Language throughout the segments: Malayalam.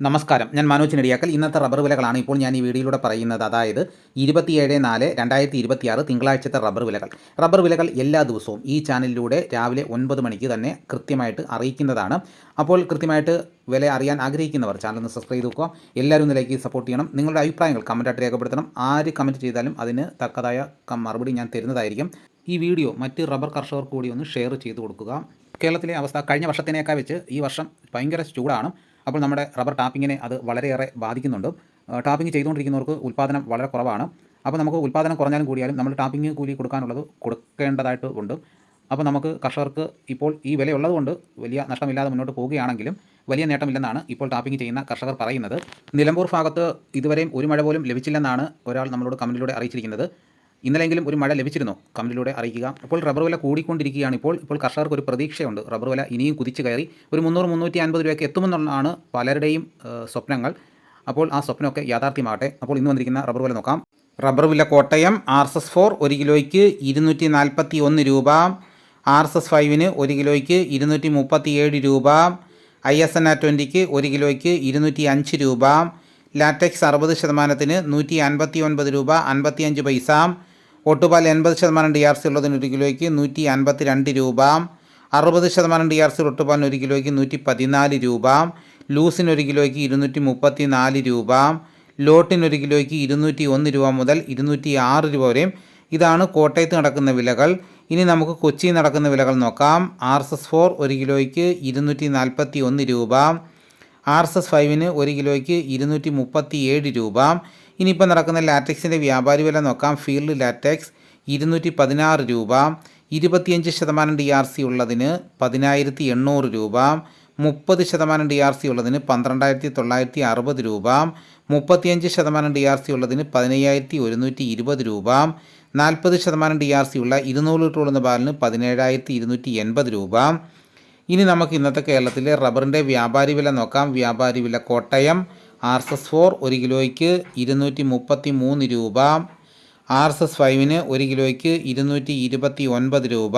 നമസ്കാരം, ഞാൻ മനോജ് നെടിയാക്കൽ. ഇന്നത്തെ റബ്ബർ വിലകളാണ് ഇപ്പോൾ ഞാൻ ഈ വീഡിയോയിലൂടെ പറയുന്നത്. അതായത് 27/4/2026 തിങ്കളാഴ്ചത്തെ റബ്ബർ വിലകൾ എല്ലാ ദിവസവും ഈ ചാനലിലൂടെ രാവിലെ 9 മണിക്ക് തന്നെ കൃത്യമായിട്ട് അറിയിക്കുന്നതാണ്. അപ്പോൾ കൃത്യമായിട്ട് വില അറിയാൻ ആഗ്രഹിക്കുന്നവർ ചാനൽ ഒന്ന് സബ്സ്ക്രൈബ് ചെയ്ത് വെക്കുക. എല്ലാവരും ഇതിലേക്ക് സപ്പോർട്ട് ചെയ്യണം. നിങ്ങളുടെ അഭിപ്രായങ്ങൾ കമൻറ്റായിട്ട് രേഖപ്പെടുത്തണം. ആര് കമൻറ്റ് ചെയ്താലും അതിന് തക്കതായ മറുപടി ഞാൻ തരുന്നതായിരിക്കും. ഈ വീഡിയോ മറ്റ് റബ്ബർ കർഷകർക്ക് കൂടി ഒന്ന് ഷെയർ ചെയ്ത് കൊടുക്കുക. കേരളത്തിലെ അവസ്ഥ കഴിഞ്ഞ വർഷത്തിനേക്കാൾ വെച്ച് ഈ വർഷം ഭയങ്കര ചൂടാണ്. അപ്പോൾ നമ്മുടെ റബ്ബർ ടാപ്പിങ്ങിനെ അത് വളരെയേറെ ബാധിക്കുന്നുണ്ട്. ടാപ്പിംഗ് ചെയ്തുകൊണ്ടിരിക്കുന്നവർക്ക് ഉൽപ്പാദനം വളരെ കുറവാണ്. അപ്പോൾ നമുക്ക് ഉൽപ്പാദനം കുറഞ്ഞാലും കൂടിയാലും നമ്മൾ ടാപ്പിംഗ് കൂലി കൊടുക്കാനുള്ളത് കൊടുക്കേണ്ടതായിട്ട് ഉണ്ട്. അപ്പോൾ നമുക്ക് കർഷകർക്ക് ഇപ്പോൾ ഈ വിലയുള്ളതുകൊണ്ട് വലിയ നഷ്ടമില്ലാതെ മുന്നോട്ട് പോവുകയാണെങ്കിലും വലിയ നേട്ടമില്ലെന്നാണ് ഇപ്പോൾ ടാപ്പിംഗ് ചെയ്യുന്ന കർഷകർ പറയുന്നത്. നിലമ്പൂർ ഭാഗത്ത് ഇതുവരെയും ഒരു മഴ പോലും ലഭിച്ചില്ലെന്നാണ് ഒരാൾ നമ്മളോട് കമൻറ്റിലൂടെ അറിയിച്ചിരിക്കുന്നത്. ഇന്നലെങ്കിലും ഒരു മഴ ലഭിച്ചിരുന്നോ? കമൻറ്റിലൂടെ അറിയിക്കുക. അപ്പോൾ റബ്ബർ വില കൂടിക്കൊണ്ടിരിക്കുകയാണ്. ഇപ്പോൾ കർഷകർക്ക് ഒരു പ്രതീക്ഷയുണ്ട്. റബ്ബർ വില ഇനിയും കുതിച്ച് കയറി ഒരു 300-350 രൂപയ്ക്ക് എത്തുമെന്നുള്ളതാണ് പലരുടെയും സ്വപ്നങ്ങൾ. അപ്പോൾ ആ സ്വപ്നമൊക്കെ യാഥാർത്ഥ്യമാകട്ടെ. അപ്പോൾ ഇന്ന് വന്നിരിക്കുന്ന റബ്ബർ വില നോക്കാം. റബ്ബർ വില കോട്ടയം RSS 4 1 കിലോയ്ക്ക് 241 രൂപ, RSS 5 1 കിലോയ്ക്ക് 237 രൂപ, ISNA 20 1 കിലോയ്ക്ക് 205 രൂപ, ലാറ്റക്സ് 60% 159 രൂപ 55 പൈസ, ഒട്ടുപാൽ 80% DRC ഉള്ളതിന് 1 കിലോയ്ക്ക് 152 രൂപ, 60% DRC ഒട്ടുപാലിന് 1 കിലോയ്ക്ക് 114 രൂപ, ലൂസിന് 1 കിലോയ്ക്ക് 234 രൂപ, ലോട്ടിന് 1 കിലോയ്ക്ക് 201 രൂപ മുതൽ 206 രൂപ വരെയും. ഇതാണ് കോട്ടയത്ത് നടക്കുന്ന വിലകൾ. ഇനി നമുക്ക് കൊച്ചിയിൽ നടക്കുന്ന വിലകൾ നോക്കാം. RSS 4 1 കിലോയ്ക്ക് 241 രൂപ, RSS 5 1 കിലോയ്ക്ക് 237 രൂപ. ഇനിയിപ്പോൾ നടക്കുന്ന ലാറ്റക്സിൻ്റെ വ്യാപാരി വില നോക്കാം. ഫീൽഡ് ലാറ്റക്സ് 216 രൂപ, 25% DRC ഉള്ളതിന് 10,800 രൂപ, 30% DRC ഉള്ളതിന് 12,960 രൂപ, 35% DRC ഉള്ളതിന് 15,120 രൂപ, 40% DRC ഉള്ള 200 ലിറ്റർ ഉള്ള പാലിന് 17,280 രൂപ. ഇനി നമുക്ക് ഇന്നത്തെ കേരളത്തിലെ റബ്ബറിൻ്റെ വ്യാപാരി വില നോക്കാം. വ്യാപാരി വില കോട്ടയം RSS 4 1 കിലോയ്ക്ക് 233 രൂപ, RSS 5 1 കിലോയ്ക്ക് 229 രൂപ,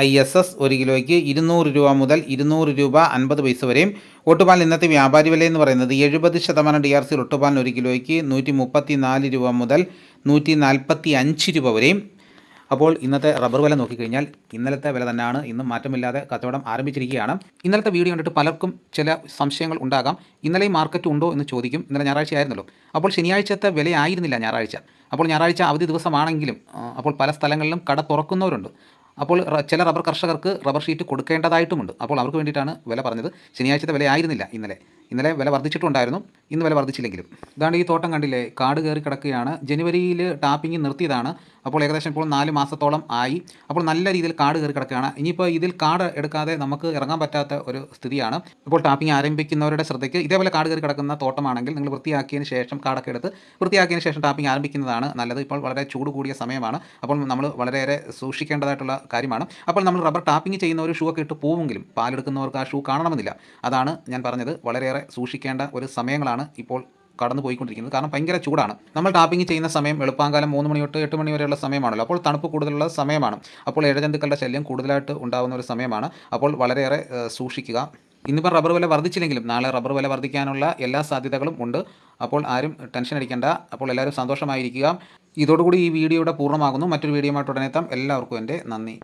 ISS 1 കിലോയ്ക്ക് 200 രൂപ മുതൽ 200 രൂപ 50 പൈസ വരെയും. ഒട്ടുപാൽ ഇന്നത്തെ വ്യാപാരി വില എന്ന് പറയുന്നത് 70% DRC ഒട്ടുപാലിന് 1 കിലോയ്ക്ക് 134 രൂപ മുതൽ 145 രൂപ വരെയും. അപ്പോൾ ഇന്നത്തെ റബ്ബർ വില നോക്കിക്കഴിഞ്ഞാൽ ഇന്നലത്തെ വില തന്നെയാണ്. ഇന്നും മാറ്റമില്ലാതെ കച്ചവടം ആരംഭിച്ചിരിക്കുകയാണ്. ഇന്നലത്തെ വീഡിയോ കണ്ടിട്ട് പലർക്കും ചില സംശയങ്ങൾ ഉണ്ടാകാം. ഇന്നലെ മാർക്കറ്റ് ഉണ്ടോ എന്ന് ചോദിക്കും. ഇന്നലെ ഞായറാഴ്ച ആയിരുന്നല്ലോ. അപ്പോൾ ശനിയാഴ്ചത്തെ വിലയായിരുന്നില്ല ഞായറാഴ്ച. അപ്പോൾ ഞായറാഴ്ച അവധി ദിവസമാണെങ്കിലും അപ്പോൾ പല സ്ഥലങ്ങളിലും കട തുറക്കുന്നവരുണ്ട്. അപ്പോൾ ചില റബ്ബർ കർഷകർക്ക് റബ്ബർ ഷീറ്റ് കൊടുക്കേണ്ടതായിട്ടുമുണ്ട്. അപ്പോൾ അവർക്ക് വേണ്ടിയിട്ടാണ് വില പറഞ്ഞത്. ശനിയാഴ്ചത്തെ വില ആയിരുന്നില്ല ഇന്നലെ വില വർദ്ധിച്ചിട്ടുണ്ടായിരുന്നു. ഇന്ന് വില വർദ്ധിച്ചില്ലെങ്കിലും. ഇതാണ് ഈ തോട്ടം കണ്ടില്ലേ, കാട് കയറി കിടക്കുകയാണ്. ജനുവരിയിൽ ടാപ്പിംഗ് നിർത്തിയതാണ്. അപ്പോൾ ഏകദേശം ഇപ്പോൾ 4 മാസത്തോളം ആയി. അപ്പോൾ നല്ല രീതിയിൽ കാട് കയറി കിടക്കുകയാണ്. ഇനിയിപ്പോൾ ഇതിൽ കാട് എടുക്കാതെ നമുക്ക് ഇറങ്ങാൻ പറ്റാത്ത ഒരു സ്ഥിതിയാണ്. ഇപ്പോൾ ടാപ്പിംഗ് ആരംഭിക്കുന്നവരുടെ ശ്രദ്ധയ്ക്ക് ഇതേപോലെ കാട് കയറി കിടക്കുന്ന തോട്ടമാണെങ്കിൽ നിങ്ങൾ വൃത്തിയാക്കിയതിന് ശേഷം കാടൊക്കെ എടുത്ത് വൃത്തിയാക്കിയതിന് ശേഷം ടാപ്പിംഗ് ആരംഭിക്കുന്നതാണ് നല്ലത്. ഇപ്പോൾ വളരെ ചൂട് കൂടിയ സമയമാണ്. അപ്പോൾ നമ്മൾ വളരെയേറെ സൂക്ഷിക്കേണ്ടതായിട്ടുള്ള കാര്യമാണ്. അപ്പോൾ നമ്മൾ റബ്ബർ ടാപ്പിംഗ് ചെയ്യുന്ന ഒരു ഷൂ ഒക്കെ ഇട്ട് പോവുമെങ്കിലും പാലെടുക്കുന്നവർക്ക് ആ ഷൂ കാണണമെന്നില്ല. അതാണ് ഞാൻ പറഞ്ഞത്. വളരെയേറെ സൂക്ഷിക്കേണ്ട ഒരു സമയങ്ങളാണ് ഇപ്പോൾ കടന്നു പോയിക്കൊണ്ടിരിക്കുന്നത്. കാരണം ഭയങ്കര ചൂടാണ്. നമ്മൾ ടാപ്പിംഗ് ചെയ്യുന്ന സമയം വെളുപ്പാങ്കാലം 3 മണി തൊട്ട് 8 മണി വരെയുള്ള സമയമാണല്ലോ. അപ്പോൾ തണുപ്പ് കൂടുതലുള്ള സമയമാണ്. അപ്പോൾ ഇഴജന്തുക്കളുടെ ശല്യം കൂടുതലായിട്ട് ഉണ്ടാകുന്ന ഒരു സമയമാണ്. അപ്പോൾ വളരെയേറെ സൂക്ഷിക്കുക. ഇന്നിപ്പോൾ റബ്ബർ വില വർദ്ധിച്ചില്ലെങ്കിലും നാളെ റബ്ബർ വില വർദ്ധിക്കാനുള്ള എല്ലാ സാധ്യതകളും ഉണ്ട്. അപ്പോൾ ആരും ടെൻഷൻ അടിക്കേണ്ട. അപ്പോൾ എല്ലാവരും സന്തോഷമായിരിക്കുക. ഇതോടുകൂടി ഈ വീഡിയോയുടെ പൂർണ്ണമാകുന്നു. മറ്റൊരു വീഡിയോയുമായിട്ട് ഉടനെ എത്താം. എല്ലാവർക്കും എൻ്റെ നന്ദി.